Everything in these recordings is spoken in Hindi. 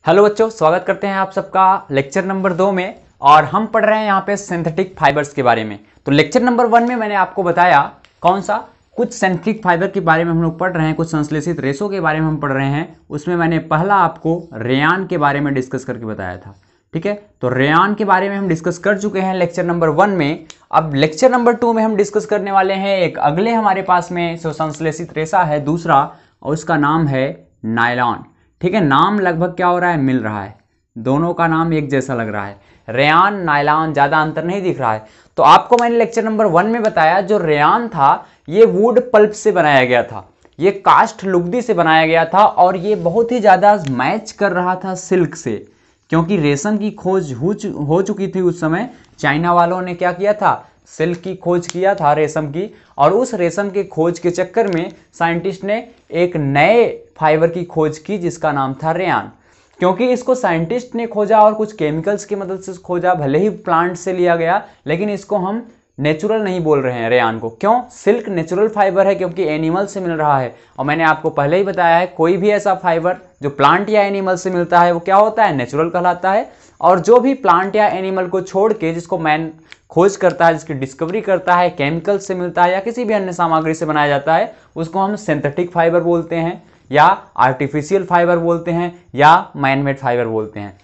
हेलो बच्चों, स्वागत करते हैं आप सबका लेक्चर नंबर 2 में। और हम पढ़ रहे हैं यहाँ पे सिंथेटिक फाइबर्स के बारे में। तो लेक्चर नंबर 1 में मैंने आपको बताया कौन सा, कुछ सिंथेटिक फाइबर के बारे में हम लोग पढ़ रहे हैं, कुछ संश्लेषित रेशों के बारे में हम पढ़ रहे हैं। उसमें मैंने पहला आपको रेयान के बारे में डिस्कस करके बताया था। ठीक है, तो रेयान के बारे में हम डिस्कस कर चुके हैं लेक्चर नंबर 1 में। अब लेक्चर नंबर 2 में हम डिस्कस करने वाले हैं एक अगले हमारे पास में जो संश्लेषित रेशा है दूसरा, और उसका नाम है नायलॉन। ठीक है, नाम लगभग क्या हो रहा है, मिल रहा है, दोनों का नाम एक जैसा लग रहा है, रेयान नायलॉन, ज्यादा अंतर नहीं दिख रहा है। तो आपको मैंने लेक्चर नंबर 1 में बताया जो रेयान था ये वुड पल्प से बनाया गया था, ये काष्ठ लुगदी से बनाया गया था, और ये बहुत ही ज्यादा मैच कर रहा था सिल्क से, क्योंकि रेशम की खोज हो चुकी थी उस समय। चाइना वालों ने क्या किया था, सिल्क की खोज किया था, रेशम की, और उस रेशम के खोज के चक्कर में साइंटिस्ट ने एक नए फाइबर की खोज की जिसका नाम था रेयान। क्योंकि इसको साइंटिस्ट ने खोजा और कुछ केमिकल्स की मदद से खोजा, भले ही प्लांट से लिया गया, लेकिन इसको हम नेचुरल नहीं बोल रहे हैं रेयान को। क्यों? सिल्क नेचुरल फाइबर है क्योंकि एनिमल से मिल रहा है, और मैंने आपको पहले ही बताया है कोई भी ऐसा फाइबर जो प्लांट या एनिमल से मिलता है वो क्या होता है, नेचुरल कहलाता है। और जो भी प्लांट या एनिमल को छोड़ के जिसको मैन खोज करता है, जिसकी डिस्कवरी करता है, केमिकल से मिलता है या किसी भी अन्य सामग्री से बनाया जाता है, उसको हम सिंथेटिक फाइबर बोलते हैं, या आर्टिफिशियल फाइबर बोलते हैं, या मैन मेड फाइबर बोलते हैं।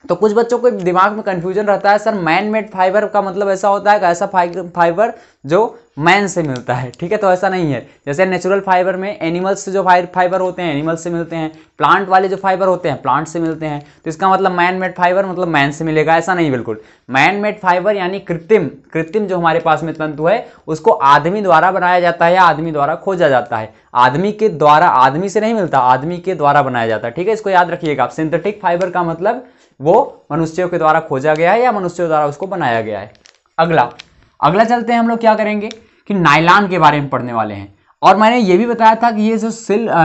तो कुछ बच्चों को दिमाग में कंफ्यूजन रहता है, सर मैन मेड फाइबर का मतलब ऐसा होता है कि ऐसा फाइबर जो मैन से मिलता है। ठीक है, तो ऐसा नहीं है। जैसे नेचुरल फाइबर में एनिमल्स से जो फाइबर होते हैं एनिमल से मिलते हैं, प्लांट वाले जो फाइबर होते हैं प्लांट से मिलते हैं, तो इसका मतलब मैन मेड फाइबर मतलब मैन से मिलेगा, ऐसा नहीं। बिल्कुल मैन मेड फाइबर यानी कृत्रिम जो हमारे पास में तंतु है उसको आदमी द्वारा बनाया जाता है या आदमी द्वारा खोजा जाता है। आदमी के द्वारा, आदमी से नहीं मिलता, आदमी के द्वारा बनाया जाता है। ठीक है, इसको याद रखिएगा आप। सिंथेटिक फाइबर का मतलब वो मनुष्यों के द्वारा खोजा गया है या मनुष्यों द्वारा उसको बनाया गया है। अगला चलते हैं, हम लोग क्या करेंगे कि नायलॉन के बारे में पढ़ने वाले हैं। और मैंने ये भी बताया था कि ये जो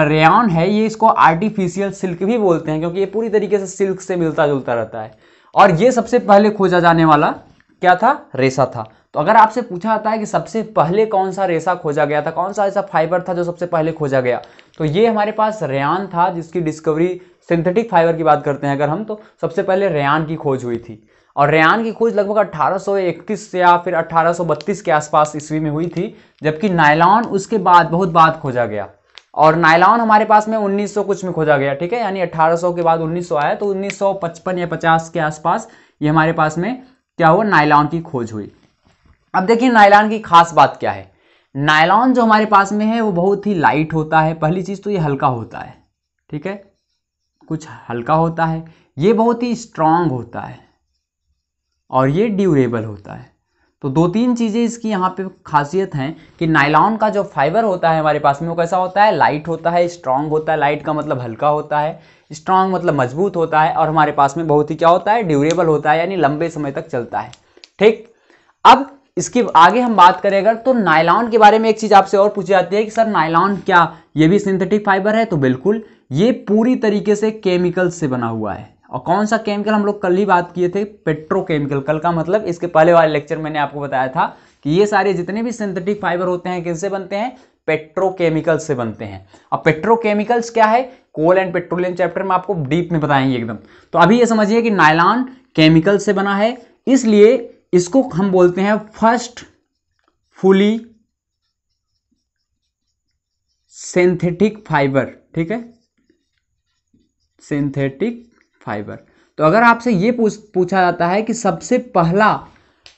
रेयान है ये इसको आर्टिफिशियल सिल्क भी बोलते हैं, क्योंकि ये पूरी तरीके से सिल्क से मिलता जुलता रहता है। और ये सबसे पहले खोजा जाने वाला क्या था, रेशा था। तो अगर आपसे पूछा जाता है कि सबसे पहले कौन सा रेशा खोजा गया था, कौन सा ऐसा फाइबर था जो सबसे पहले खोजा गया, तो ये हमारे पास रेयान था, जिसकी डिस्कवरी, सिंथेटिक फाइबर की बात करते हैं अगर हम, तो सबसे पहले रेयान की खोज हुई थी। और रेयान की खोज लगभग 1831 या फिर 1832 के आसपास ईस्वी में हुई थी, जबकि नायलॉन उसके बाद बहुत बाद खोजा गया। और नायलॉन हमारे पास में 1900 कुछ में खोजा गया। ठीक है, यानी 1800 के बाद 1900 आया, तो 1955 या 50 के आसपास ये हमारे पास में क्या हुआ, नायलॉन की खोज हुई। अब देखिए नायलॉन की खास बात क्या है। नायलॉन जो हमारे पास में है वो बहुत ही लाइट होता है। पहली चीज तो ये हल्का होता है। ठीक है, कुछ हल्का होता है, ये बहुत ही स्ट्रांग होता है, और ये ड्यूरेबल होता है। तो दो तीन चीजें इसकी यहाँ पे खासियत हैं कि नायलॉन का जो फाइबर होता है हमारे पास में वो कैसा होता है, लाइट होता है, स्ट्रांग होता है। लाइट का मतलब हल्का होता है, स्ट्रांग मतलब मजबूत होता है, और हमारे पास में बहुत ही क्या होता है, ड्यूरेबल होता है, यानी लंबे समय तक चलता है। ठीक, अब इसके आगे हम बात करें अगर, तो नायलॉन के बारे में एक चीज आपसे और पूछी जाती है कि सर नायलॉन क्या ये भी सिंथेटिक फाइबर है? तो बिल्कुल, ये पूरी तरीके से केमिकल से बना हुआ है। और कौन सा केमिकल, हम लोग कल ही बात किए थे, पेट्रोकेमिकल। कल का मतलब इसके पहले वाले लेक्चर मैंने आपको बताया था कि ये सारे जितने भी सिंथेटिक फाइबर होते हैं किससे बनते हैं, पेट्रोकेमिकल से बनते हैं। अब पेट्रोकेमिकल्स क्या है, कोल एंड पेट्रोलियम चैप्टर में आपको डीप में बताएंगे एकदम। तो अभी ये समझिए कि नायलॉन केमिकल से बना है, इसलिए इसको हम बोलते हैं फर्स्ट फुली सिंथेटिक फाइबर। ठीक है, सिंथेटिक फाइबर। तो अगर आपसे ये पूछा जाता है कि सबसे पहला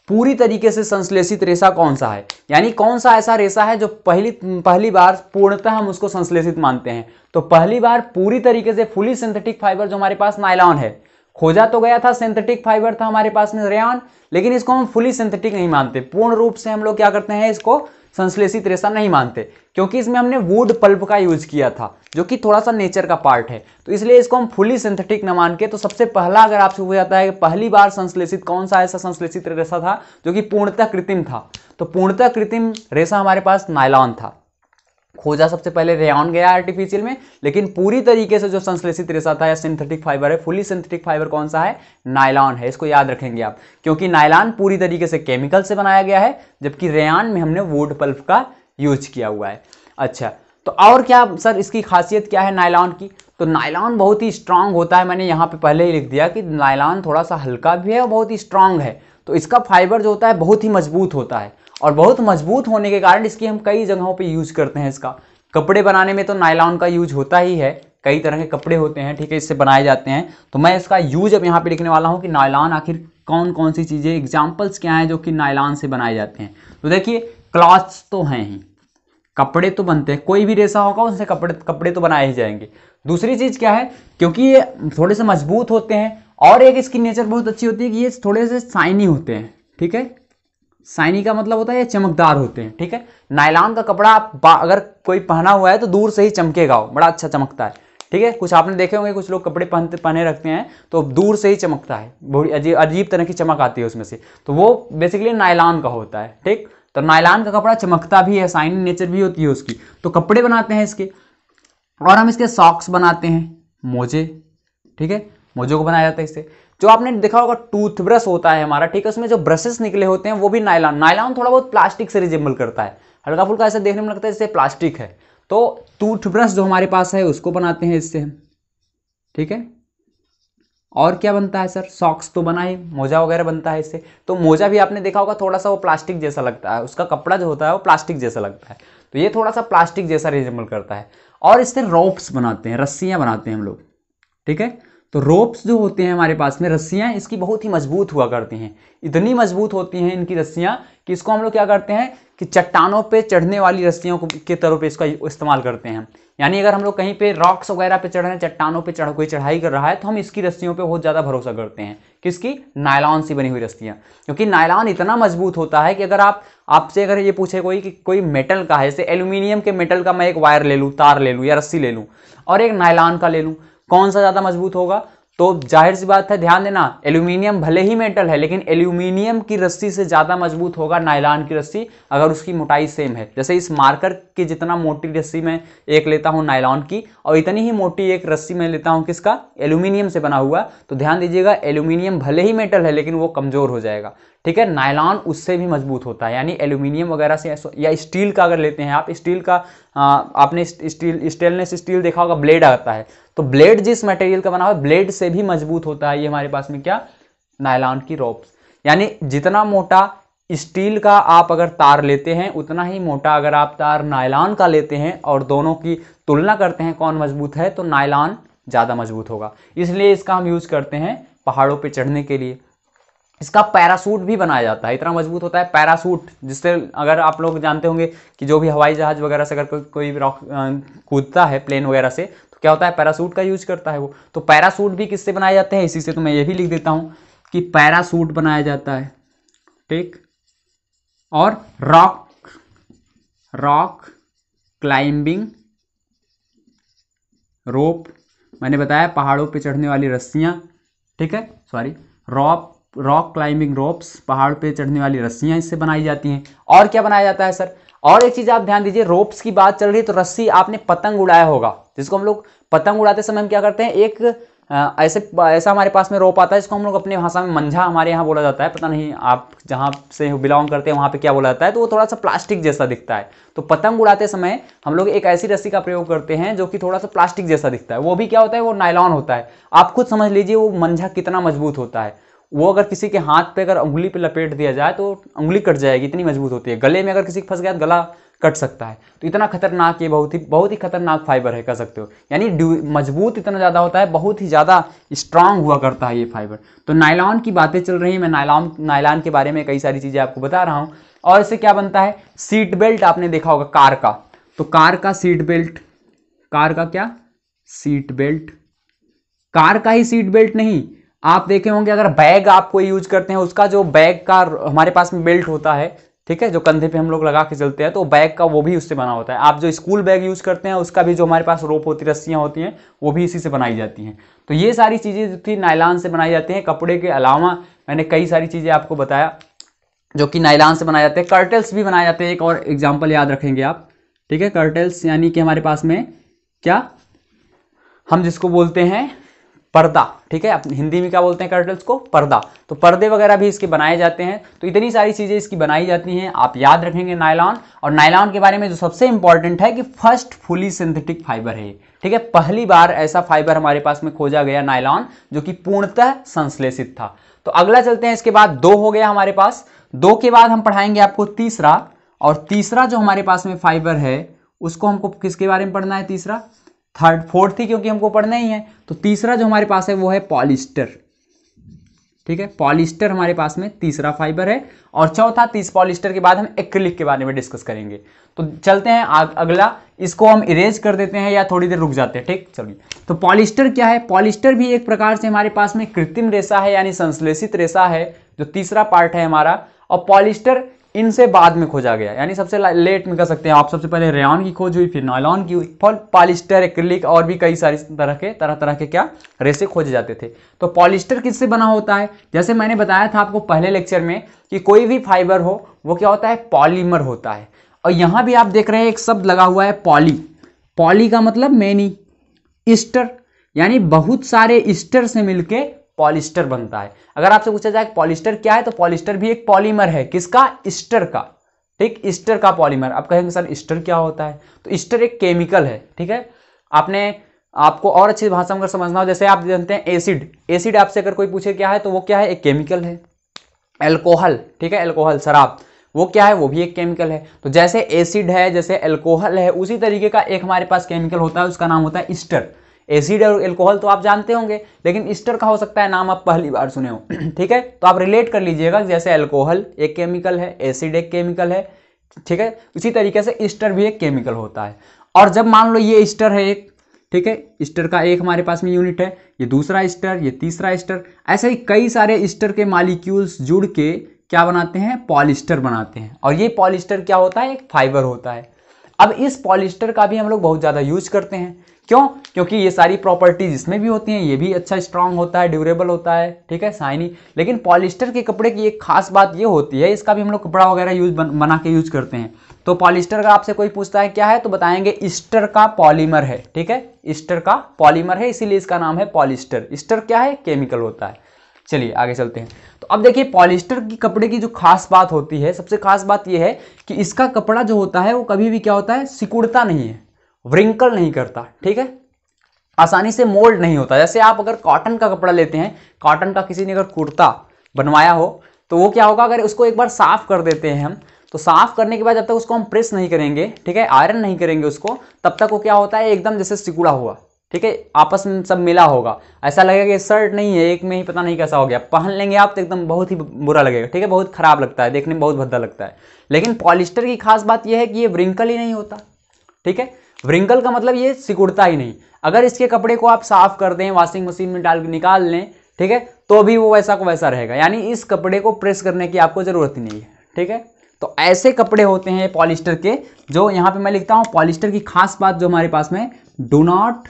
पूरी तरीके से संश्लेषित रेशा कौन सा है, यानी कौन सा ऐसा रेशा है जो पहली बार पूर्णतः हम उसको संश्लेषित मानते हैं, तो पहली बार पूरी तरीके से फुली सिंथेटिक फाइबर जो हमारे पास नायलॉन है। खोजा तो गया था, सिंथेटिक फाइबर था हमारे पास में रेयान, लेकिन इसको हम फुली सिंथेटिक नहीं मानते। पूर्ण रूप से हम लोग क्या करते हैं, इसको संश्लेषित रेशा नहीं मानते, क्योंकि इसमें हमने वुड पल्प का यूज किया था जो कि थोड़ा सा नेचर का पार्ट है। तो इसलिए इसको हम फुली सिंथेटिक न मान के, तो सबसे पहला अगर आपसे पूछा जाता है कि पहली बार संश्लेषित कौन सा ऐसा संश्लेषित रेशा था जो कि पूर्णतः कृत्रिम था, तो पूर्णतः कृत्रिम रेशा हमारे पास नायलॉन था। खोजा सबसे पहले रेयान गया आर्टिफिशियल में, लेकिन पूरी तरीके से जो संश्लेषित रेशा था या सिंथेटिक फाइबर है, फुली सिंथेटिक फाइबर कौन सा है, नायलॉन है। इसको याद रखेंगे आप, क्योंकि नायलॉन पूरी तरीके से केमिकल से बनाया गया है, जबकि रेयान में हमने वुड पल्प का यूज किया हुआ है। अच्छा, तो और क्या सर इसकी खासियत क्या है नायलॉन की? तो नायलॉन बहुत ही स्ट्रांग होता है, मैंने यहाँ पे पहले ही लिख दिया कि नायलॉन थोड़ा सा हल्का भी है और बहुत ही स्ट्रांग है। तो इसका फाइबर जो होता है बहुत ही मजबूत होता है, और बहुत मजबूत होने के कारण इसकी हम कई जगहों पे यूज करते हैं। इसका कपड़े बनाने में तो नायलॉन का यूज होता ही है, कई तरह के कपड़े होते हैं, ठीक है, इससे बनाए जाते हैं। तो मैं इसका यूज अब यहाँ पे लिखने वाला हूँ कि नायलॉन आखिर कौन कौन सी चीज़ें, एग्जाम्पल्स क्या हैं जो कि नायलॉन से बनाए जाते हैं। तो देखिए क्लॉथ्स तो हैं ही, कपड़े तो बनते हैं, कोई भी रेशा होगा उससे कपड़े तो बनाए ही जाएंगे। दूसरी चीज़ क्या है, क्योंकि ये थोड़े से मजबूत होते हैं, और एक इसकी नेचर बहुत अच्छी होती है कि ये थोड़े से शाइनी होते हैं, ठीक है। शाइनी का मतलब होता है ये चमकदार होते हैं, ठीक है। नायलॉन का कपड़ा आप अगर कोई पहना हुआ है तो दूर से ही चमकेगा, बड़ा अच्छा चमकता है, ठीक है। कुछ आपने देखे होंगे कुछ लोग कपड़े पहने रखते हैं तो दूर से ही चमकता है, बहुत अजीब तरह की चमक आती है उसमें से, तो वो बेसिकली नायलॉन का होता है, ठीक। तो नायलॉन का कपड़ा चमकता भी है, शाइनी नेचर भी होती है उसकी। तो कपड़े बनाते हैं इसके, और हम इसके सॉक्स बनाते हैं, मोजे, ठीक है, मोजों को बनाया जाता है इससे। जो आपने देखा होगा टूथब्रश होता है हमारा, ठीक है, उसमें जो ब्रशेस निकले होते हैं वो भी नायलॉन थोड़ा बहुत प्लास्टिक से रिजेंबल करता है, हल्का फुल्का ऐसे देखने में लगता है जैसे प्लास्टिक है। तो टूथब्रश जो हमारे पास है उसको बनाते हैं इससे हम, ठीक है। और क्या बनता है सर, सॉक्स तो बना ही, मोजा वगैरह बनता है इससे। तो मोजा भी आपने देखा होगा थोड़ा सा वो प्लास्टिक जैसा लगता है, उसका कपड़ा जो होता है वो प्लास्टिक जैसा लगता है, तो ये थोड़ा सा प्लास्टिक जैसा रिजेंबल करता है। और इससे रोप्स बनाते हैं, रस्सियां बनाते हैं हम लोग, ठीक है। तो रोप्स जो होते हैं हमारे पास में, रस्सियां इसकी बहुत ही मजबूत हुआ करती हैं, इतनी मजबूत होती हैं इनकी रस्सियां कि इसको हम लोग क्या करते हैं कि चट्टानों पे चढ़ने वाली रस्सियों के तौर पे इसका इस्तेमाल करते हैं। यानी अगर हम लोग कहीं पे रॉक्स वगैरह पे चढ़ रहे हैं, चट्टानों पे कोई चढ़ाई कर रहा है, तो हम इसकी रस्सियों पे बहुत ज़्यादा भरोसा करते हैं। किसकी? नायलॉन से बनी हुई रस्सियां, क्योंकि नायलॉन इतना मजबूत होता है कि अगर आपसे अगर ये पूछे कोई कि कोई मेटल का है, जैसे एल्यूमिनियम के मेटल का मैं एक वायर ले लूँ, तार ले लूँ या रस्सी ले लूँ, और एक नायलॉन का ले लूँ, कौन सा ज़्यादा मजबूत होगा? तो जाहिर सी बात है, ध्यान देना, एल्यूमिनियम भले ही मेटल है लेकिन एल्यूमिनियम की रस्सी से ज़्यादा मजबूत होगा नायलॉन की रस्सी, अगर उसकी मोटाई सेम है। जैसे इस मार्कर की जितना मोटी रस्सी मैं एक लेता हूँ नायलॉन की, और इतनी ही मोटी एक रस्सी मैं लेता हूँ किसका? एल्यूमिनियम से बना हुआ। तो ध्यान दीजिएगा, एल्यूमिनियम भले ही मेटल है लेकिन वो कमज़ोर हो जाएगा, ठीक है। नायलॉन उससे भी मजबूत होता है, यानी एल्यूमिनियम वगैरह से, या स्टील का अगर लेते हैं आप, स्टील का आपने स्टेनलेस स्टील देखा होगा, ब्लेड आता है, तो ब्लेड जिस मटेरियल का बना हुआ है, ब्लेड से भी मजबूत होता है ये हमारे पास में क्या? नायलॉन की रोप्स। यानी जितना मोटा स्टील का आप अगर तार लेते हैं, उतना ही मोटा अगर आप तार नायलॉन का लेते हैं, और दोनों की तुलना करते हैं कौन मजबूत है, तो नायलॉन ज़्यादा मजबूत होगा। इसलिए इसका हम यूज़ करते हैं पहाड़ों पर चढ़ने के लिए। इसका पैरासूट भी बनाया जाता है, इतना मजबूत होता है पैरासूट, जिससे अगर आप लोग जानते होंगे कि जो भी हवाई जहाज वगैरह से अगर कोई रॉक कूदता है प्लेन वगैरह से, तो क्या होता है? पैरासूट का यूज करता है वो। तो पैरासूट भी किससे बनाए जाते हैं? इसी से। तो मैं ये भी लिख देता हूं कि पैरासूट बनाया जाता है, ठीक। और रॉक क्लाइंबिंग रोप, मैंने बताया पहाड़ों पे चढ़ने वाली रस्सियां, ठीक है, सॉरी, रॉक क्लाइंबिंग रोप्स, पहाड़ पे चढ़ने वाली रस्सियां इससे बनाई जाती हैं। और क्या बनाया जाता है सर? और एक चीज आप ध्यान दीजिए, रोप्स की बात चल रही है तो रस्सी, आपने पतंग उड़ाया होगा, जिसको हम लोग पतंग उड़ाते समय हम क्या करते हैं, एक ऐसा हमारे पास में रोप आता है, जिसको हम लोग अपनी भाषा में मंझा हमारे यहाँ बोला जाता है, पता नहीं आप जहाँ से बिलोंग करते हैं वहाँ पे क्या बोला जाता है, तो वो थोड़ा सा प्लास्टिक जैसा दिखता है। तो पतंग उड़ाते समय हम लोग एक ऐसी रस्सी का प्रयोग करते हैं जो कि थोड़ा सा प्लास्टिक जैसा दिखता है, वो भी क्या होता है? वो नायलॉन होता है। आप खुद समझ लीजिए वो मंझा कितना मजबूत होता है। वो अगर किसी के हाथ पे अगर उंगली पे लपेट दिया जाए तो उंगली कट जाएगी, इतनी मजबूत होती है। गले में अगर किसी फंस गया तो गला कट सकता है। तो इतना खतरनाक, ये बहुत ही खतरनाक फाइबर है, कह सकते हो। यानी मजबूत इतना ज़्यादा होता है, बहुत ही ज़्यादा स्ट्रांग हुआ करता है ये फाइबर। तो नायलॉन की बातें चल रही हैं, मैं नायलॉन के बारे में कई सारी चीज़ें आपको बता रहा हूँ। और इससे क्या बनता है? सीट बेल्ट आपने देखा होगा कार का, तो कार का सीट बेल्ट, कार का क्या? Seat belt. कार का ही सीट बेल्ट नहीं, आप देखे होंगे अगर बैग आप कोई यूज करते हैं, उसका जो बैग का हमारे पास में बेल्ट होता है, ठीक है, जो कंधे पे हम लोग लगा के चलते हैं, तो बैग का वो भी उससे बना होता है। आप जो स्कूल बैग यूज करते हैं उसका भी जो हमारे पास रोप होती है, रस्सियां होती हैं, वो भी इसी से बनाई जाती हैं। तो ये सारी चीजें जो थी नायलॉन से बनाई जाती हैं। कपड़े के अलावा मैंने कई सारी चीजें आपको बताया जो कि नायलॉन से बनाए जाते हैं। कर्टल्स भी बनाए जाते हैं, एक और एग्जाम्पल याद रखेंगे आप, ठीक है। कर्टल्स यानी कि हमारे पास में क्या, हम जिसको बोलते हैं पर्दा, ठीक है, अपनी हिंदी में क्या बोलते हैं कर्टल्स को, पर्दा। तो पर्दे वगैरह भी इसके बनाए जाते हैं। तो इतनी सारी चीजें इसकी बनाई जाती हैं, आप याद रखेंगे नायलॉन। और नायलॉन के बारे में जो सबसे इंपॉर्टेंट है कि फर्स्ट फुली सिंथेटिक फाइबर है, ठीक है, पहली बार ऐसा फाइबर हमारे पास में खोजा गया नायलॉन जो कि पूर्णतः संश्लेषित था। तो अगला चलते हैं, इसके बाद 2 हो गया हमारे पास। 2 के बाद हम पढ़ाएंगे आपको तीसरा, और तीसरा जो हमारे पास में फाइबर है उसको हमको किसके बारे में पढ़ना है, तीसरा, थर्ड, फोर्थ ही क्योंकि हमको पढ़ना ही है। तो तीसरा जो हमारे पास है वो है पॉलिस्टर, ठीक है, पॉलिस्टर हमारे पास में तीसरा फाइबर है। और चौथा, पॉलिस्टर के बाद हम एक्रिलिक के बारे में डिस्कस करेंगे। तो चलते हैं अगला, इसको हम इरेज कर देते हैं या थोड़ी देर रुक जाते हैं, ठीक, चलिए। तो पॉलिस्टर क्या है, पॉलिस्टर भी एक प्रकार से हमारे पास में कृत्रिम रेशा है, यानी संश्लेषित रेशा है, जो तीसरा पार्ट है हमारा। और पॉलिस्टर इनसे बाद में खोजा गया, यानी सबसे लेट में कह सकते हैं आप। सबसे पहले रेयॉन की खोज हुई, फिर नायलॉन की, फिर पॉलिस्टर, एक्रिलिक और भी कई सारी तरह तरह के क्या रेशे खोजे जाते थे। तो पॉलिस्टर किससे बना होता है, जैसे मैंने बताया था आपको पहले लेक्चर में कि कोई भी फाइबर हो वो क्या होता है, पॉलीमर होता है। और यहां भी आप देख रहे हैं एक शब्द लगा हुआ है पॉली। पॉली का मतलब मेनी, ईस्टर, यानी बहुत सारे ईस्टर से मिलके पॉलिस्टर बनता है। अगर आपसे पूछा जाए पॉलिस्टर क्या है, तो पॉलिस्टर भी एक पॉलीमर है, किसका, ईस्टर का, ठीक, ईस्टर का पॉलीमर। आप कहेंगे सर ईस्टर क्या होता है, तो ईस्टर एक केमिकल है, ठीक है। आपको और अच्छी भाषा में अगर समझना हो, जैसे आप जानते हैं एसिड, एसिड आपसे अगर कोई पूछे क्या है तो वो क्या है, एक केमिकल है। एल्कोहल, ठीक है, एल्कोहल शराब, वो क्या है, वो भी एक केमिकल है। तो जैसे एसिड है, जैसे एल्कोहल है, उसी तरीके का एक हमारे पास केमिकल होता है, उसका नाम होता है ईस्टर। एसिड और एल्कोहल तो आप जानते होंगे, लेकिन ईस्टर का हो सकता है नाम आप पहली बार सुने हो, ठीक है। तो आप रिलेट कर लीजिएगा, जैसे एल्कोहल एक केमिकल है, एसिड एक केमिकल है, ठीक है, उसी तरीके से ईस्टर भी एक केमिकल होता है। और जब मान लो ये ईस्टर है एक, ठीक है, ईस्टर का एक हमारे पास में यूनिट है, ये दूसरा ईस्टर, ये तीसरा ईस्टर, ऐसे ही कई सारे ईस्टर के मॉलिक्यूल्स जुड़ के क्या बनाते हैं, पॉलिस्टर बनाते हैं। और ये पॉलिस्टर क्या होता है, एक फाइबर होता है। अब इस पॉलिस्टर का भी हम लोग बहुत ज़्यादा यूज करते हैं, क्यों, क्योंकि ये सारी प्रॉपर्टीज इसमें भी होती हैं, ये भी अच्छा स्ट्रांग होता है, ड्यूरेबल होता है, ठीक है, शाइनी। लेकिन पॉलिस्टर के कपड़े की एक खास बात ये होती है, इसका भी हम लोग कपड़ा वगैरह बना के यूज करते हैं। तो पॉलिस्टर का आपसे कोई पूछता है क्या है, तो बताएंगे ईस्टर का पॉलीमर है, ठीक है, ईस्टर का पॉलीमर है, इसीलिए इसका नाम है पॉलिस्टर। ईस्टर क्या है, केमिकल होता है। चलिए आगे चलते हैं। तो अब देखिए पॉलिस्टर की कपड़े की जो खास बात होती है, सबसे खास बात यह है कि इसका कपड़ा जो होता है वो कभी भी क्या होता है, सिकुड़ता नहीं है, व्रिंकल नहीं करता, ठीक है, आसानी से मोल्ड नहीं होता। जैसे आप अगर कॉटन का कपड़ा लेते हैं, कॉटन का किसी ने अगर कुर्ता बनवाया हो तो वो क्या होगा, अगर उसको एक बार साफ कर देते हैं हम, तो साफ करने के बाद जब तक उसको हम प्रेस नहीं करेंगे, ठीक है, आयरन नहीं करेंगे उसको, तब तक वो क्या होता है, एकदम जैसे सिकुड़ा हुआ, ठीक है, आपस में सब मिला होगा, ऐसा लगेगा कि शर्ट नहीं है, एक में ही पता नहीं कैसा हो गया। पहन लेंगे आप तो एकदम बहुत ही बुरा लगेगा, ठीक है, बहुत खराब लगता है, देखने में बहुत भद्दा लगता है। लेकिन पॉलिस्टर की खास बात यह है कि ये व्रिंकल ही नहीं होता, ठीक है, व्रिंकल का मतलब ये सिकुड़ता ही नहीं। अगर इसके कपड़े को आप साफ कर दें, वॉशिंग मशीन में डाल के निकाल लें, ठीक है, तो भी वो वैसा को वैसा रहेगा, यानी इस कपड़े को प्रेस करने की आपको जरूरत ही नहीं है, ठीक है। तो ऐसे कपड़े होते हैं पॉलिस्टर के, जो यहाँ पे मैं लिखता हूँ पॉलिस्टर की खास बात जो हमारे पास में, डू नॉट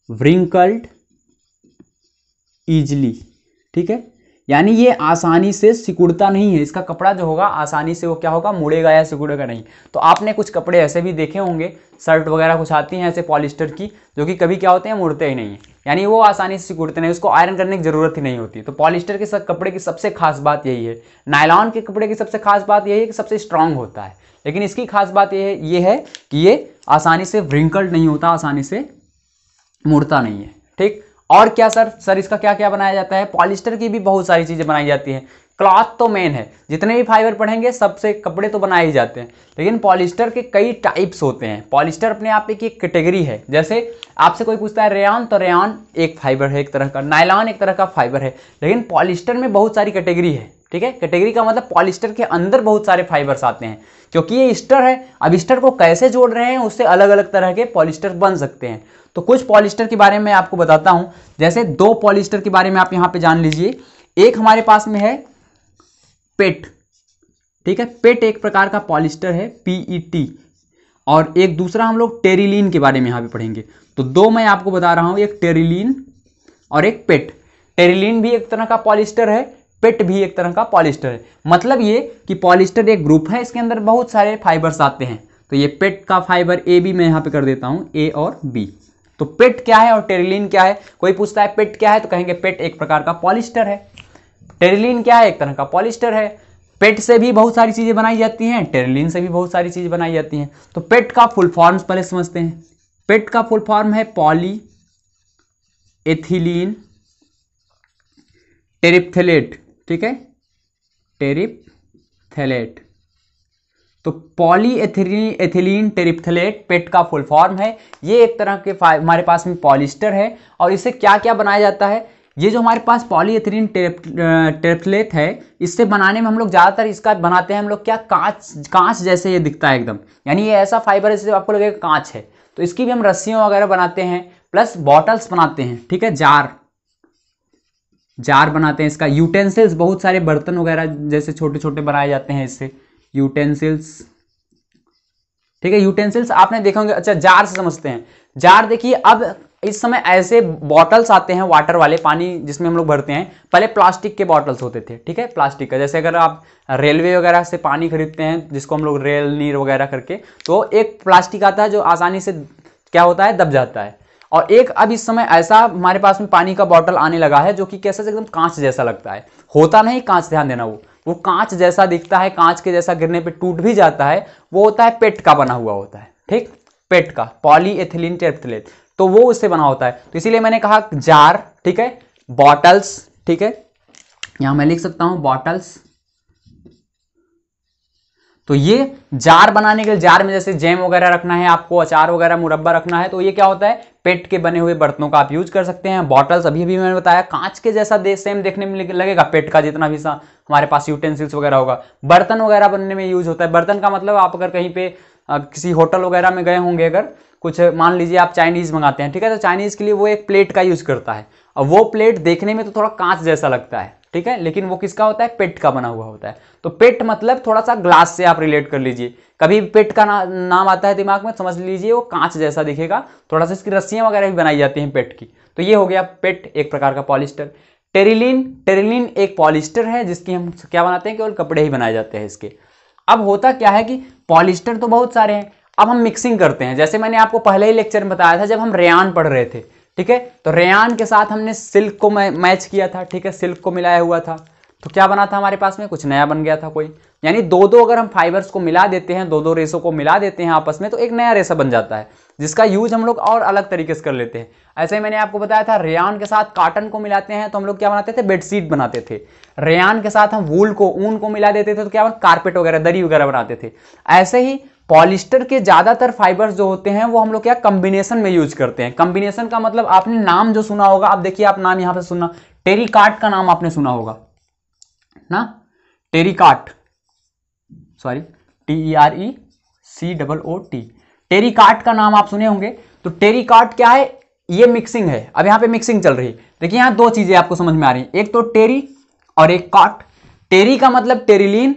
व्रिंकल्ड इजली, ठीक है, यानी ये आसानी से सिकुड़ता नहीं है। इसका कपड़ा जो होगा आसानी से वो क्या होगा, मुड़ेगा या सिकुड़ेगा नहीं। तो आपने कुछ कपड़े ऐसे भी देखे होंगे, शर्ट वगैरह कुछ आती हैं ऐसे पॉलिस्टर की, जो कि कभी क्या होते हैं, मुड़ते ही नहीं है, यानी वो आसानी से सिकुड़ते नहीं, उसको आयरन करने की जरूरत ही नहीं होती। तो पॉलिस्टर के कपड़े की सबसे खास बात यही है। नायलॉन के कपड़े की सबसे खास बात यही है कि सबसे स्ट्रांग होता है, लेकिन इसकी खास बात ये है कि ये आसानी से व्रिंकल्ड नहीं होता, आसानी से मुड़ता नहीं है, ठीक। और क्या सर इसका क्या क्या बनाया जाता है, पॉलिस्टर की भी बहुत सारी चीजें बनाई जाती हैं। क्लॉथ तो मेन है, जितने भी फाइबर पढ़ेंगे सबसे कपड़े तो बनाए ही जाते हैं, लेकिन पॉलिस्टर के कई टाइप्स होते हैं। पॉलिस्टर अपने आप एक कैटेगरी है। जैसे आपसे कोई पूछता है रेयॉन, तो रेयॉन एक फाइबर है एक तरह का, नायलॉन एक तरह का फाइबर है, लेकिन पॉलिस्टर में बहुत सारी कैटेगरी है, ठीक है। कैटेगरी का मतलब पॉलिस्टर के अंदर बहुत सारे फाइबर्स आते हैं, क्योंकि ये ईस्टर है। अब ईस्टर को कैसे जोड़ रहे हैं, उससे अलग अलग तरह के पॉलिस्टर बन सकते हैं। तो कुछ पॉलिस्टर के बारे में आपको बताता हूं। जैसे 2 पॉलिस्टर के बारे में आप यहां पे जान लीजिए। एक हमारे पास में है पेट, ठीक है, पेट एक प्रकार का पॉलिस्टर है, PET, और एक दूसरा हम लोग टेरिलीन के बारे में यहां पे पढ़ेंगे। तो 2 मैं आपको बता रहा हूं, एक टेरिलीन और एक पेट। टेरिलीन भी एक तरह का पॉलिस्टर है, पेट भी एक तरह का पॉलिस्टर है। मतलब ये कि पॉलिस्टर एक ग्रुप है, इसके अंदर बहुत सारे फाइबर्स आते हैं। तो ये पेट का फाइबर AB मैं यहां पे कर देता हूं, A और B, तो पेट क्या है और टेरिलीन क्या है? कोई पूछता है पेट क्या है तो कहेंगे पेट एक प्रकार का पॉलिस्टर है। टेरिलीन क्या है? एक तरह का पॉलिस्टर है। पेट से भी बहुत सारी चीजें बनाई जाती हैं, टेरिलीन से भी बहुत सारी चीजें बनाई जाती हैं। तो पेट का फुल फॉर्म पहले समझते हैं। पेट का फुल फॉर्म है पॉली एथिलीन टेरिप्थेलेट, ठीक है, टेरिप्थेलेट। तो पॉली एथिलीन टेरिप्थेलेट पेट का फुल फॉर्म है। ये एक तरह के हमारे पास में पॉलिस्टर है। और इससे क्या क्या बनाया जाता है? ये जो हमारे पास पॉली एथिलीन टेरिप्थेलेट है, इससे बनाने में हम लोग ज़्यादातर इसका बनाते हैं हम लोग क्या, कांच जैसे ये दिखता है एकदम, यानी ये ऐसा फाइबर है जिससे आपको लगेगा कांच है। तो इसकी भी हम रस्सियों वगैरह बनाते हैं, प्लस बॉटल्स बनाते हैं, ठीक है, जार बनाते हैं इसका। यूटेंसिल्स, बहुत सारे बर्तन वगैरह जैसे छोटे छोटे बनाए जाते हैं इससे, यूटेंसिल्स, ठीक है। यूटेंसिल्स आपने देखे होंगे। अच्छा, जार से समझते हैं। जार देखिए, अब इस समय ऐसे बॉटल्स आते हैं वाटर वाले, पानी जिसमें हम लोग भरते हैं। पहले प्लास्टिक के बॉटल्स होते थे, ठीक है, प्लास्टिक का। जैसे अगर आप रेलवे वगैरह से पानी खरीदते हैं, जिसको हम लोग रेल नीर वगैरह करके, तो एक प्लास्टिक आता है जो आसानी से क्या होता है, दब जाता है। और एक अब इस समय ऐसा हमारे पास में पानी का बॉटल आने लगा है जो कि कैसे एकदम कांच जैसा लगता है। होता नहीं कांच, ध्यान देना, वो कांच जैसा दिखता है, कांच के जैसा गिरने पे टूट भी जाता है। वो होता है पेट का बना हुआ होता है, ठीक, पेट का, पॉली एथिलीन टेरिप्थेलेट, तो वो उससे बना होता है। तो इसीलिए मैंने कहा जार, ठीक है, बॉटल्स, ठीक है, यहां मैं लिख सकता हूं बॉटल्स। तो ये जार बनाने के लिए, जार में जैसे जैम वगैरह रखना है आपको, अचार वगैरह मुरब्बा रखना है, तो ये क्या होता है, पेट के बने हुए बर्तनों का आप यूज कर सकते हैं। बॉटल्स अभी भी मैंने बताया कांच के जैसा सेम देखने में लगेगा, पेट का जितना भी हमारे पास यूटेंसिल्स वगैरह होगा। बर्तन वगैरह बनने में यूज होता है। बर्तन का मतलब आप अगर कहीं पे किसी होटल वगैरह में गए होंगे, अगर कुछ मान लीजिए आप चाइनीज मंगाते हैं, ठीक है, तो चाइनीज के लिए वो एक प्लेट का यूज करता है। और वो प्लेट देखने में तो थोड़ा कांच जैसा लगता है, ठीक है, लेकिन वो किसका होता है, पेट का बना हुआ होता है। तो पेट मतलब थोड़ा सा ग्लास से आप रिलेट कर लीजिए। कभी पेट का नाम आता है दिमाग में, समझ लीजिए वो कांच जैसा दिखेगा, थोड़ा सा इसकी रस्सियां वगैरह भी बनाई जाती हैं पेट की। तो ये हो गया पेट, एक प्रकार का पॉलिस्टर। टेरिलीन एक पॉलिस्टर है जिसकी हम क्या बनाते हैं, केवल कपड़े ही बनाए जाते हैं इसके। अब होता क्या है कि पॉलिस्टर तो बहुत सारे हैं, अब हम मिक्सिंग करते हैं। जैसे मैंने आपको पहले ही लेक्चर में बताया था, जब हम रेयान पढ़ रहे थे, ठीक है, तो रेयान के साथ हमने सिल्क को मैच किया था, ठीक है, सिल्क को मिलाया हुआ था, तो क्या बना था हमारे पास में, कुछ नया बन गया था कोई। यानी दो अगर हम फाइबर्स को मिला देते हैं, दो रेशों को मिला देते हैं आपस में, तो एक नया रेशा बन जाता है, जिसका यूज हम लोग और अलग तरीके से कर लेते हैं। ऐसे ही मैंने आपको बताया था, रेयान के साथ कॉटन को मिलाते हैं तो हम लोग क्या बनाते थे, बेडशीट बनाते थे। रेयान के साथ हम ऊन को मिला देते थे तो क्या, कारपेट वगैरह, दरी वगैरह बनाते थे। ऐसे ही पॉलिस्टर के ज्यादातर फाइबर्स जो होते हैं वो हम लोग क्या, कॉम्बिनेशन में यूज करते हैं। कॉम्बिनेशन का मतलब आपने नाम जो सुना होगा, आप देखिए, आप नाम यहां पे सुनना, टेरिकॉट का नाम आपने सुना होगा ना, टेरिकॉट, सॉरी, TERECOOT, टेरिकॉट का नाम आप सुने होंगे। तो टेरिकॉट क्या है, ये मिक्सिंग है। अब यहां पे मिक्सिंग चल रही है। देखिए यहां दो चीजें आपको समझ में आ रही है, एक तो टेरी और एक कॉट। टेरी का मतलब टेरिलीन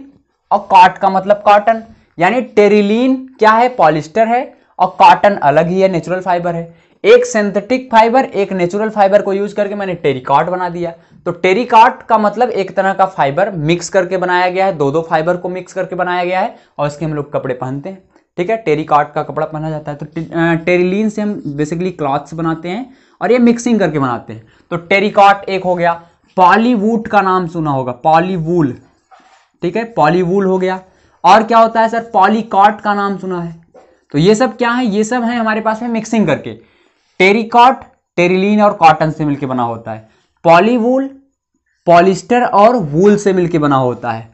और कॉट का मतलब कॉटन। यानी टेरिलीन क्या है, पॉलिस्टर है, और कॉटन अलग ही है, नेचुरल फाइबर है। एक सिंथेटिक फाइबर, एक नेचुरल फाइबर को यूज करके मैंने टेरिकॉट बना दिया। तो टेरिकॉट का मतलब एक तरह का फाइबर मिक्स करके बनाया गया है, दो फाइबर को मिक्स करके बनाया गया है, और इसके हम लोग कपड़े पहनते हैं, ठीक है, टेरिकॉट का कपड़ा पहना जाता है। तो टेरिलीन से हम बेसिकली क्लॉथ्स बनाते हैं, और ये मिक्सिंग करके बनाते हैं। तो टेरिकॉट एक हो गया। पॉलीवूड का नाम सुना होगा, पॉलीवूल, ठीक है, पॉलीवूल हो गया। और क्या होता है सर, पॉलीकॉट का नाम सुना है। तो ये सब क्या है, ये सब है हमारे पास में मिक्सिंग करके। टेरिकॉट टेरिलीन और कॉटन से मिलकर बना होता है। पॉलीवूल पॉलिस्टर और वूल से मिलकर बना होता है।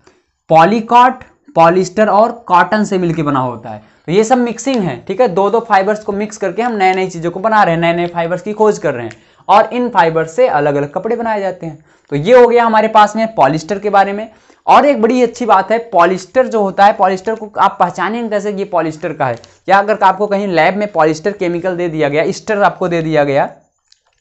पॉलीकॉट पॉलिस्टर और कॉटन से मिलकर बना होता है। तो ये सब मिक्सिंग है, ठीक है, दो फाइबर्स को मिक्स करके हम नए नई चीजों को बना रहे हैं, नए नए फाइबर्स की खोज कर रहे हैं, और इन फाइबर्स से अलग अलग कपड़े बनाए जाते हैं। तो ये हो गया हमारे पास में पॉलिस्टर के बारे में। और एक बड़ी अच्छी बात है, पॉलिस्टर जो होता है, पॉलिस्टर को आप पहचानेंगे कैसे ये पॉलिस्टर का है। या अगर आपको कहीं लैब में पॉलिस्टर केमिकल दे दिया गया, ईस्टर आपको दे दिया गया,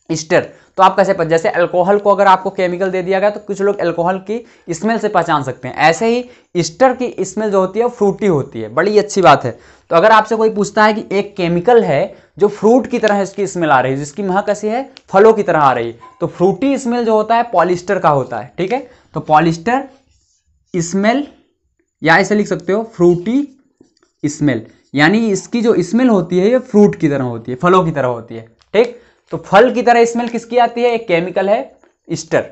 ईस्टर, तो आप कैसे जैसे अल्कोहल को अगर आपको केमिकल दे दिया गया तो कुछ लोग अल्कोहल की स्मेल से पहचान सकते हैं, ऐसे ही ईस्टर की स्मेल जो होती है वो फ्रूटी होती है। बड़ी अच्छी बात है। तो अगर आपसे कोई पूछता है कि एक केमिकल है जो फ्रूट की तरह इसकी स्मेल आ रही है, जिसकी महक ऐसी है फलों की तरह आ रही है, तो फ्रूटी स्मेल जो होता है पॉलिस्टर का होता है, ठीक है। तो पॉलिस्टर स्मेल, या ऐसे लिख सकते हो फ्रूटी स्मेल, यानी इसकी जो स्मेल होती है ये फ्रूट की तरह होती है, फलों की तरह होती है, ठीक। तो फल की तरह स्मेल किसकी आती है, एक केमिकल है ईस्टर।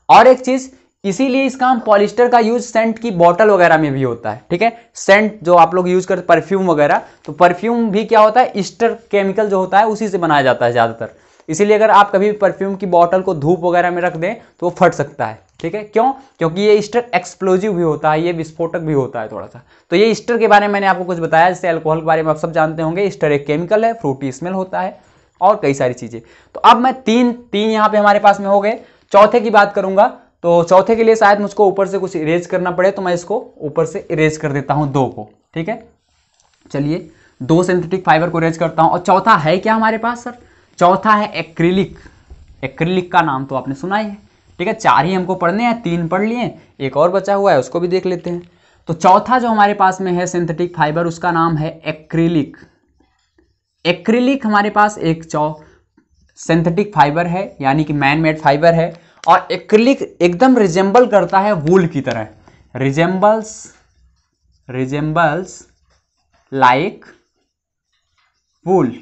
और एक चीज, इसीलिए इसका हम पॉलिस्टर का यूज सेंट की बॉटल वगैरह में भी होता है, ठीक है। सेंट जो आप लोग यूज करते परफ्यूम वगैरह, तो परफ्यूम भी क्या होता है, ईस्टर केमिकल जो होता है उसी से बनाया जाता है ज्यादातर। इसीलिए अगर आप कभी परफ्यूम की बॉटल को धूप वगैरह में रख दें तो वो फट सकता है, ठीक है। क्यों, क्योंकि ये ईस्टर एक्सप्लोजिव भी होता है, ये विस्फोटक भी होता है थोड़ा सा। तो ये ईस्टर के बारे में मैंने आपको कुछ बताया, जैसे अल्कोहल के बारे में आप सब जानते होंगे, ईस्टर एक केमिकल है, फ्रूटी स्मेल होता है और कई सारी चीजें। तो अब मैं तीन यहाँ पे हमारे पास में हो गए। चौथे की बात करूंगा, तो चौथे के लिए शायद मुझको ऊपर से कुछ इरेज करना पड़े, तो मैं इसको ऊपर से इरेज कर देता हूं 2 को, ठीक है। चलिए 2 सिंथेटिक फाइबर को इरेज करता हूं। और चौथा है क्या हमारे पास सर, चौथा है एक्रिलिक। एक्रिलिक का नाम तो आपने सुना ही है, ठीक है। 4 ही हमको पढ़ने हैं, 3 पढ़ लिए, एक और बचा हुआ है उसको भी देख लेते हैं। तो चौथा जो हमारे पास में है सिंथेटिक फाइबर, उसका नाम है एक्रिलिक। एक्रिलिक हमारे पास एक सिंथेटिक फाइबर है, यानी कि मैन मेड फाइबर है। और एक्रिलिक एकदम रिजेंबल करता है वूल की तरह, रिजेंबल्स लाइक वूल,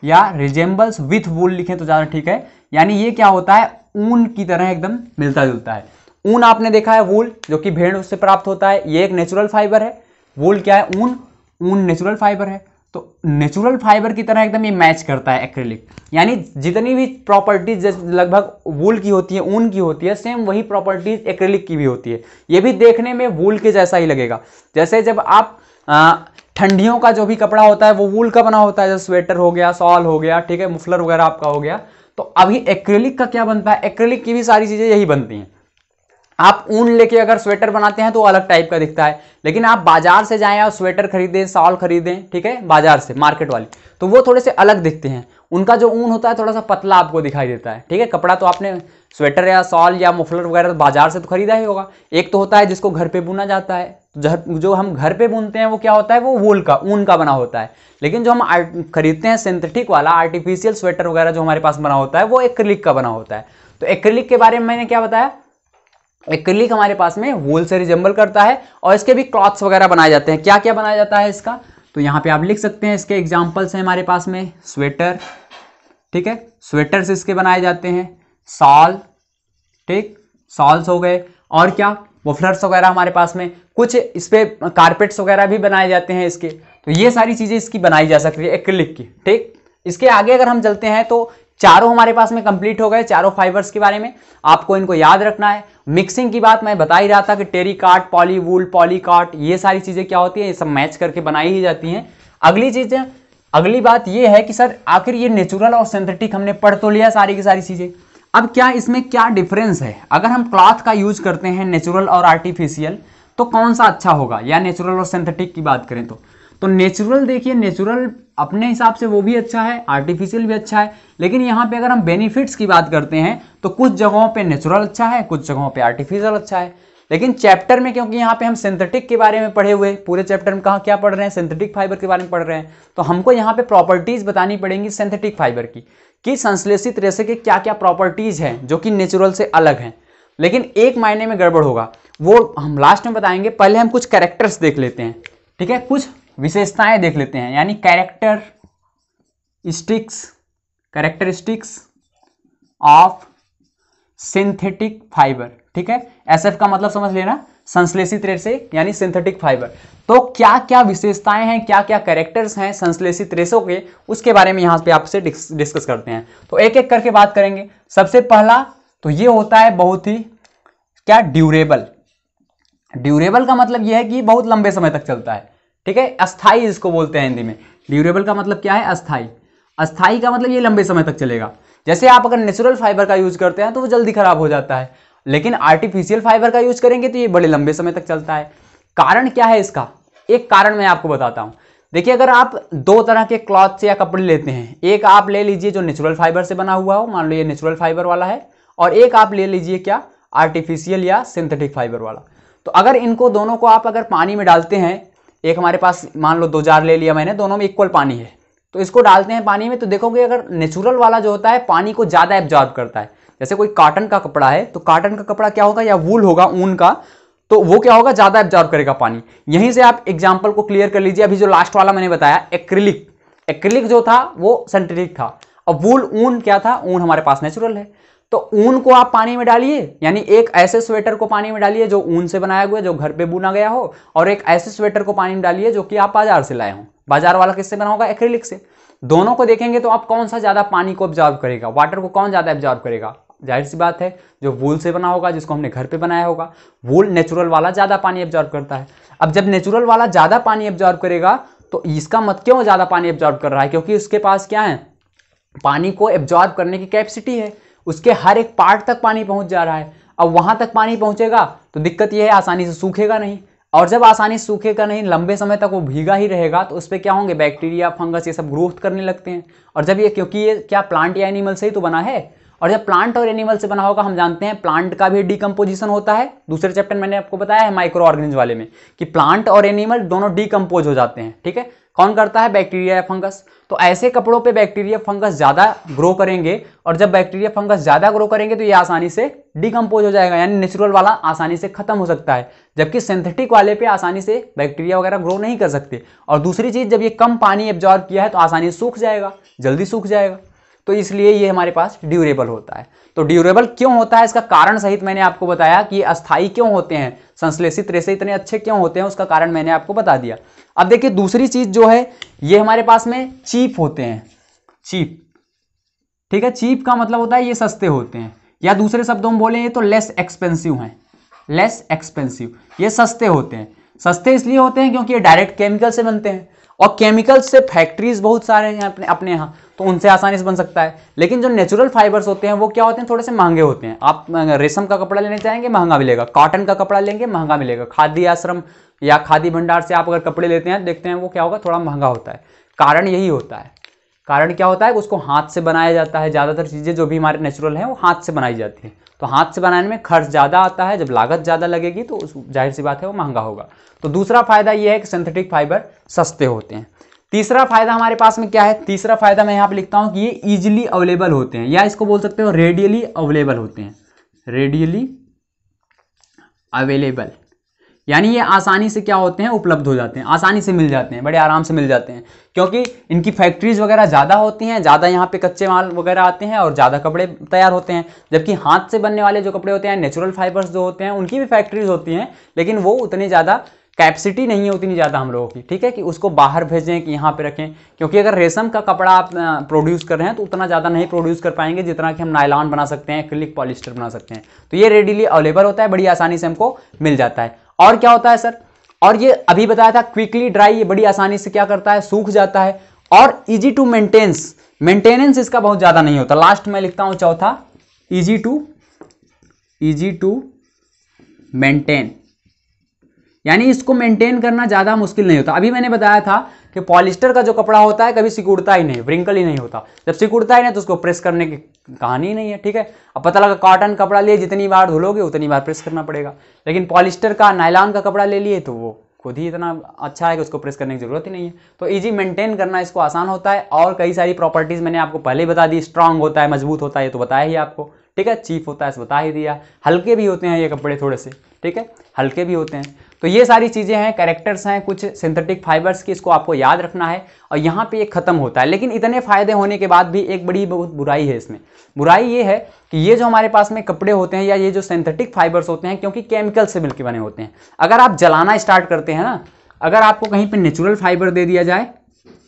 या रिजेंबल्स विथ वूल लिखें तो ज्यादा ठीक है। यानी ये क्या होता है, ऊन की तरह एकदम मिलता जुलता है। ऊन आपने देखा है, वूल जो कि भेड़ से प्राप्त होता है, ये एक नेचुरल फाइबर है। वूल क्या है, ऊन नेचुरल फाइबर है। तो नेचुरल फाइबर की तरह एकदम ये मैच करता है एक्रिलिक। यानी जितनी भी प्रॉपर्टीज लगभग वूल की होती है, ऊन की होती है, सेम वही प्रॉपर्टीज एक्रिलिक की भी होती है। ये भी देखने में वूल के जैसा ही लगेगा। जैसे जब आप ठंडियों का जो भी कपड़ा होता है वो वूल का बना होता है, जैसे स्वेटर हो गया, शॉल हो गया, ठीक है, मफलर वगैरह आपका हो गया। तो अभी एक्रिलिक का क्या बनता है, एक्रिलिक की भी सारी चीजें यही बनती हैं। आप ऊन लेके अगर स्वेटर बनाते हैं तो अलग टाइप का दिखता है, लेकिन आप बाजार से जाएं और स्वेटर खरीदें, शॉल खरीदें, ठीक है, बाजार से मार्केट वाली, तो वो थोड़े से अलग दिखते हैं। उनका जो ऊन होता है थोड़ा सा पतला आपको दिखाई देता है, ठीक है। कपड़ा तो आपने स्वेटर या शॉल या मफलर वगैरह बाजार से तो खरीदा ही होगा। एक तो होता है जिसको घर पे बुना जाता है, जो हम घर पे बुनते हैं वो क्या होता है, वो वूल का, ऊन का बना होता है। लेकिन जो हम खरीदते हैं सिंथेटिक वाला आर्टिफिशियल स्वेटर वगैरह जो हमारे पास बना होता है, वो एक्रिलिक का बना होता है। तो एक्रिलिक के बारे में मैंने क्या बताया, एक्रिलिक हमारे पास में वूल से रिजेंबल करता है और इसके भी क्लॉथ्स वगैरह बनाए जाते हैं। क्या क्या बनाया जाता है इसका, तो यहाँ पे आप लिख सकते हैं, इसके एग्जांपल्स हैं हमारे पास में, स्वेटर, ठीक है, स्वेटर से इसके बनाए जाते हैं, शॉल, ठीक, शॉल्स हो गए, और क्या मफलर्स वगैरह हमारे पास में, कुछ इस पे कारपेट्स वगैरह भी बनाए जाते हैं इसके। तो ये सारी चीजें इसकी बनाई जा सकती है एक्रिलिक की, ठीक। इसके आगे अगर हम चलते हैं तो चारों हमारे पास में कंप्लीट हो गए, चारों फाइबर्स के बारे में आपको इनको याद रखना है। मिक्सिंग की बात मैं बता ही रहा था कि टेरिकाट, पॉलीवूल, पॉलीकाट, ये सारी चीजें क्या होती है, ये सब मैच करके बनाई ही जाती हैं। अगली बात ये है कि सर आखिर ये नेचुरल और सिंथेटिक हमने पढ़ तो लिया सारी की सारी चीजें, अब क्या इसमें क्या डिफरेंस है। अगर हम क्लॉथ का यूज करते हैं नेचुरल और आर्टिफिशियल, तो कौन सा अच्छा होगा, या नेचुरल और सिंथेटिक की बात करें तो नेचुरल, देखिए नेचुरल अपने हिसाब से वो भी अच्छा है, आर्टिफिशियल भी अच्छा है। लेकिन यहाँ पे अगर हम बेनिफिट्स की बात करते हैं तो कुछ जगहों पे नेचुरल अच्छा है, कुछ जगहों पे आर्टिफिशियल अच्छा है। लेकिन चैप्टर में क्योंकि यहाँ पे हम सिंथेटिक के बारे में पढ़े हुए, पूरे चैप्टर में कहाँ क्या पढ़ रहे हैं, सिंथेटिक फाइबर के बारे में पढ़ रहे हैं, तो हमको यहाँ पे प्रॉपर्टीज बतानी पड़ेंगी सिंथेटिक फाइबर की, कि संश्लेषित रेशे के क्या क्या प्रॉपर्टीज हैं जो कि नेचुरल से अलग हैं। लेकिन एक मायने में गड़बड़ होगा, वो हम लास्ट में बताएंगे। पहले हम कुछ कैरेक्टर्स देख लेते हैं, ठीक है, कुछ विशेषताएं देख लेते हैं, यानी कैरेक्टरिस्टिक्स ऑफ सिंथेटिक फाइबर, ठीक है। एसएफ का मतलब समझ लेना, संश्लेषित रेशे यानी सिंथेटिक फाइबर। तो क्या क्या विशेषताएं हैं, क्या क्या कैरेक्टर्स हैं संश्लेषित रेशों के, उसके बारे में यहां पे आपसे डिस्कस करते हैं। तो एक एक करके बात करेंगे। सबसे पहला तो ये होता है बहुत ही क्या, ड्यूरेबल। ड्यूरेबल का मतलब यह है कि बहुत लंबे समय तक चलता है, ठीक है, अस्थाई इसको बोलते हैं हिंदी में। ड्यूरेबल का मतलब क्या है, अस्थाई। अस्थाई का मतलब ये लंबे समय तक चलेगा। जैसे आप अगर नेचुरल फाइबर का यूज करते हैं तो वो जल्दी खराब हो जाता है, लेकिन आर्टिफिशियल फाइबर का यूज करेंगे तो ये बड़े लंबे समय तक चलता है। कारण क्या है इसका, एक कारण मैं आपको बताता हूं। देखिए अगर आप दो तरह के क्लॉथ या कपड़े लेते हैं, एक आप ले लीजिए जो नेचुरल फाइबर से बना हुआ हो, मान लो ये नेचुरल फाइबर वाला है, और एक आप ले लीजिए क्या, आर्टिफिशियल या सिंथेटिक फाइबर वाला। तो अगर इनको दोनों को आप अगर पानी में डालते हैं, एक हमारे पास मान लो 2 जार ले लिया मैंने, दोनों में इक्वल पानी है, तो इसको डालते हैं पानी में, तो देखोगे अगर नेचुरल वाला जो होता है पानी को ज्यादा एब्जॉर्ब करता है। जैसे कोई कॉटन का कपड़ा है, तो कॉटन का कपड़ा क्या होगा, या वूल होगा, ऊन का, तो वो क्या होगा, ज्यादा एब्जॉर्ब करेगा पानी। यहीं से आप एग्जांपल को क्लियर कर लीजिए। अभी जो लास्ट वाला मैंने बताया एक्रिलिक, एक्रिलिक जो था वो सिंथेटिक था। अब वूल ऊन क्या था, ऊन हमारे पास नेचुरल है। तो ऊन को आप पानी में डालिए, यानी एक ऐसे स्वेटर को पानी में डालिए जो ऊन से बनाया हुआ है, जो घर पे बुना गया हो, और एक ऐसे स्वेटर को पानी में डालिए जो कि आप बाजार से लाए हो। बाजार वाला किससे बना होगा, एक्रिलिक से। दोनों को देखेंगे तो आप कौन सा ज्यादा पानी को ऑब्जॉर्व करेगा, वाटर को कौन ज्यादा ऑब्जॉर्व करेगा, जाहिर सी बात है जो वूल से बना होगा, जिसको हमने घर पे बनाया होगा। वूल नेचुरल वाला ज्यादा पानी ऑब्जॉर्व करता है। अब जब नेचुरल वाला ज्यादा पानी ऑब्जॉर्व करेगा तो इसका मत क्यों ज्यादा पानी ऑब्जॉर्व कर रहा है, क्योंकि उसके पास क्या है, पानी को एब्जॉर्ब करने की कैपेसिटी है, उसके हर एक पार्ट तक पानी पहुंच जा रहा है। अब वहां तक पानी पहुंचेगा तो दिक्कत यह है आसानी से सूखेगा नहीं, और जब आसानी से सूखेगा नहीं, लंबे समय तक वो भीगा ही रहेगा, तो उस पर क्या होंगे, बैक्टीरिया, फंगस, ये सब ग्रोथ करने लगते हैं। और जब ये, क्योंकि ये क्या प्लांट या एनिमल से ही तो बना है, और जब प्लांट और एनिमल से बना होगा, हम जानते हैं प्लांट का भी डिकम्पोजिशन होता है। दूसरे चैप्टर मैंने आपको बताया है माइक्रो ऑर्गेनिज्म वाले में कि प्लांट और एनिमल दोनों डिकम्पोज हो जाते हैं। ठीक है, कौन करता है, बैक्टीरिया या फंगस। तो ऐसे कपड़ों पे बैक्टीरिया फंगस ज्यादा ग्रो करेंगे, और जब बैक्टीरिया फंगस ज्यादा ग्रो करेंगे तो ये आसानी से डिकम्पोज हो जाएगा, यानी नेचुरल वाला आसानी से खत्म हो सकता है, जबकि सिंथेटिक वाले पे आसानी से बैक्टीरिया वगैरह ग्रो नहीं कर सकते। और दूसरी चीज, जब ये कम पानी एब्जॉर्ब किया है तो आसानी से सूख जाएगा, जल्दी सूख जाएगा, तो इसलिए ये हमारे पास ड्यूरेबल होता है। तो ड्यूरेबल क्यों होता है, इसका कारण सहित मैंने आपको बताया कि अस्थायी क्यों होते हैं, संश्लेषित रेशे इतने अच्छे क्यों होते हैं, उसका कारण मैंने आपको बता दिया। अब देखिए दूसरी चीज जो है, ये हमारे पास में चीप होते हैं, चीप। ठीक है, चीप का मतलब होता है ये सस्ते होते हैं, या दूसरे शब्दों में बोले तो लेस एक्सपेंसिव हैं, लेस एक्सपेंसिव, ये सस्ते होते हैं। सस्ते इसलिए होते हैं क्योंकि ये डायरेक्ट केमिकल से बनते हैं, और केमिकल से फैक्ट्रीज बहुत सारे हैं अपने यहाँ, तो उनसे आसानी से बन सकता है। लेकिन जो नेचुरल फाइबर्स होते हैं वो क्या होते हैं, थोड़े से महंगे होते हैं। आप रेशम का कपड़ा लेने चाहेंगे महंगा मिलेगा, कॉटन का कपड़ा लेंगे महंगा मिलेगा, खादी आश्रम या खादी भंडार से आप अगर कपड़े लेते हैं देखते हैं वो क्या होगा, थोड़ा महंगा होता है। कारण यही होता है, कारण क्या होता है, उसको हाथ से बनाया जाता है। ज़्यादातर चीज़ें जो भी हमारे नेचुरल हैं वो हाथ से बनाई जाती हैं, तो हाथ से बनाने में खर्च ज़्यादा आता है, जब लागत ज़्यादा लगेगी तो जाहिर सी बात है वो महंगा होगा। तो दूसरा फायदा ये है कि सिंथेटिक फाइबर सस्ते होते हैं। तीसरा फायदा हमारे पास में क्या है, तीसरा फायदा मैं यहाँ पे लिखता हूँ कि ये इजीली अवेलेबल होते हैं, या इसको बोल सकते हो रेडियली अवेलेबल होते हैं, रेडियली अवेलेबल, यानी ये आसानी से क्या होते हैं, उपलब्ध हो जाते हैं, आसानी से मिल जाते हैं, बड़े आराम से मिल जाते हैं, क्योंकि इनकी फैक्ट्रीज वगैरह ज़्यादा होती हैं, ज़्यादा यहाँ पे कच्चे माल वगैरह आते हैं और ज़्यादा कपड़े तैयार होते हैं। जबकि हाथ से बनने वाले जो कपड़े होते हैं, नेचुरल फाइबर्स जो होते हैं, उनकी भी फैक्ट्रीज होती हैं, लेकिन वो उतनी ज़्यादा कैपेसिटी नहीं है उतनी ज़्यादा हम लोगों की, ठीक है, कि उसको बाहर भेजें कि यहाँ पे रखें। क्योंकि अगर रेशम का कपड़ा आप प्रोड्यूस कर रहे हैं तो उतना ज़्यादा नहीं प्रोड्यूस कर पाएंगे जितना कि हम नायलॉन बना सकते हैं, एक्रिलिक पॉलिस्टर बना सकते हैं। तो ये रेडीली अवेलेबल होता है, बड़ी आसानी से हमको मिल जाता है। और क्या होता है सर, और ये अभी बताया था क्विकली ड्राई, ये बड़ी आसानी से क्या करता है, सूख जाता है। और इजी टू मेंटेनेंस, मेंटेनेंस इसका बहुत ज़्यादा नहीं होता। लास्ट में लिखता हूँ चौथा, इजी टू मेंटेन, यानी इसको मेंटेन करना ज़्यादा मुश्किल नहीं होता। अभी मैंने बताया था कि पॉलिस्टर का जो कपड़ा होता है कभी सिकुड़ता ही नहीं, व्रिंकल ही नहीं होता। जब सिकुड़ता ही नहीं तो उसको प्रेस करने की कहानी ही नहीं है, ठीक है। अब पता लगा कॉटन कपड़ा लिए जितनी बार धुलोगे उतनी बार प्रेस करना पड़ेगा, लेकिन पॉलिस्टर का, नायलॉन का कपड़ा ले लिए तो वो खुद ही इतना अच्छा है कि उसको प्रेस करने की जरूरत ही नहीं है। तो इजी मेंटेन करना इसको आसान होता है। और कई सारी प्रॉपर्टीज़ मैंने आपको पहले ही बता दी, स्ट्रांग होता है, मजबूत होता है, ये तो बताया ही आपको, ठीक है। चीप होता है, बता ही दिया। हल्के भी होते हैं ये कपड़े थोड़े से, ठीक है, हल्के भी होते हैं। तो ये सारी चीज़ें हैं, कैरेक्टर्स हैं कुछ सिंथेटिक फाइबर्स की, इसको आपको याद रखना है। और यहाँ पे ये खत्म होता है। लेकिन इतने फायदे होने के बाद भी एक बड़ी बहुत बुराई है इसमें। बुराई ये है कि ये जो हमारे पास में कपड़े होते हैं या ये जो सिंथेटिक फाइबर्स होते हैं, क्योंकि केमिकल से मिलकर बने होते हैं, अगर आप जलाना स्टार्ट करते हैं ना, अगर आपको कहीं पर नेचुरल फाइबर दे दिया जाए,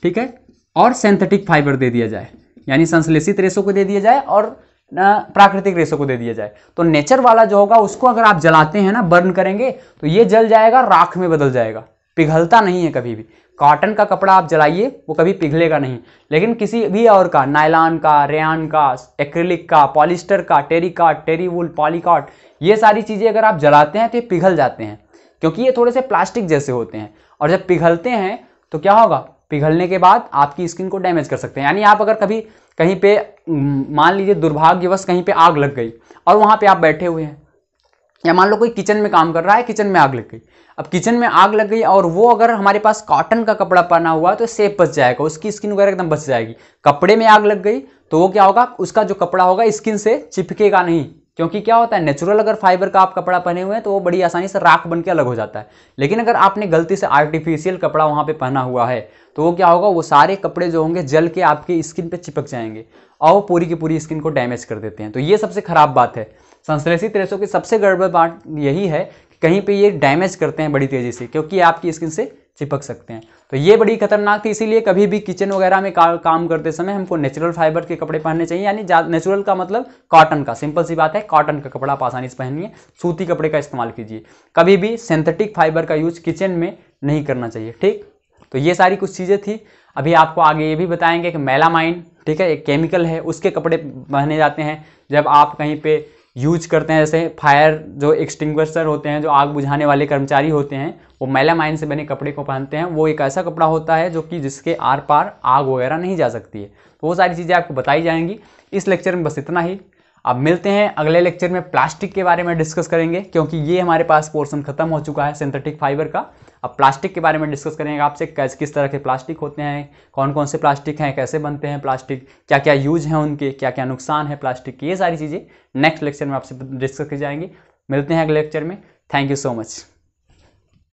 ठीक है, और सिंथेटिक फाइबर दे दिया जाए, यानी संश्लेषित रेशों को दे दिया जाए और प्राकृतिक रेशों को दे दिया जाए, तो नेचर वाला जो होगा उसको अगर आप जलाते हैं ना, बर्न करेंगे, तो ये जल जाएगा, राख में बदल जाएगा, पिघलता नहीं है कभी भी। कॉटन का कपड़ा आप जलाइए वो कभी पिघलेगा नहीं, लेकिन किसी भी और का, नायलॉन का, रेयान का, एक्रिलिक का, पॉलिस्टर का, टेरिकॉट, टेरीवूल, पॉलीकॉट, ये सारी चीज़ें अगर आप जलाते हैं तो ये पिघल जाते हैं, क्योंकि ये थोड़े से प्लास्टिक जैसे होते हैं। और जब पिघलते हैं तो क्या होगा, पिघलने के बाद आपकी स्किन को डैमेज कर सकते हैं। यानी आप अगर कभी कहीं पे मान लीजिए दुर्भाग्यवश कहीं पे आग लग गई और वहाँ पे आप बैठे हुए हैं, या मान लो कोई किचन में काम कर रहा है, किचन में आग लग गई। अब किचन में आग लग गई और वो अगर हमारे पास कॉटन का कपड़ा पहना हुआ है तो सेफ बच जाएगा, उसकी स्किन वगैरह एकदम बच जाएगी। कपड़े में आग लग गई तो वो क्या होगा, उसका जो कपड़ा होगा स्किन से चिपकेगा नहीं, क्योंकि क्या होता है, नेचुरल अगर फाइबर का आप कपड़ा पहने हुए हैं तो वो बड़ी आसानी से राख बन के अलग हो जाता है। लेकिन अगर आपने गलती से आर्टिफिशियल कपड़ा वहाँ पे पहना हुआ है तो वो क्या होगा, वो सारे कपड़े जो होंगे जल के आपकी स्किन पे चिपक जाएंगे और वो पूरी की पूरी स्किन को डैमेज कर देते हैं। तो ये सबसे खराब बात है। संश्लेषित रेशों की सबसे गड़बड़ बात यही है कि कहीं पे ये डैमेज करते हैं बड़ी तेजी से, क्योंकि ये आपकी स्किन से चिपक सकते हैं। तो ये बड़ी खतरनाक थी। इसीलिए कभी भी किचन वगैरह में काम करते समय हमको नेचुरल फाइबर के कपड़े पहनने चाहिए। यानी नेचुरल का मतलब कॉटन का, सिंपल सी बात है, कॉटन का कपड़ा आप आसानी से पहनिए, सूती कपड़े का इस्तेमाल कीजिए। कभी भी सिंथेटिक फाइबर का यूज किचन में नहीं करना चाहिए, ठीक। तो ये सारी कुछ चीज़ें थी। अभी आपको आगे ये भी बताएंगे कि मेलामाइन, ठीक है, एक केमिकल है, उसके कपड़े पहने जाते हैं जब आप कहीं पे यूज करते हैं। जैसे फायर जो एक्सटिंग्विशर होते हैं, जो आग बुझाने वाले कर्मचारी होते हैं, वो मेलामाइन से बने कपड़े को पहनते हैं। वो एक ऐसा कपड़ा होता है जो कि जिसके आर पार आग वगैरह नहीं जा सकती है। तो वो सारी चीज़ें आपको बताई जाएंगी। इस लेक्चर में बस इतना ही। अब मिलते हैं अगले लेक्चर में, प्लास्टिक के बारे में डिस्कस करेंगे, क्योंकि ये हमारे पास पोर्शन खत्म हो चुका है सिंथेटिक फाइबर का। अब प्लास्टिक के बारे में डिस्कस करेंगे आपसे, किस तरह के प्लास्टिक होते हैं, कौन कौन से प्लास्टिक हैं, कैसे बनते हैं प्लास्टिक, क्या क्या यूज हैं उनके, क्या क्या नुकसान है प्लास्टिक की, ये सारी चीज़ें नेक्स्ट लेक्चर में आपसे डिस्कस की जाएंगी। मिलते हैं अगले लेक्चर में। Thank you so much.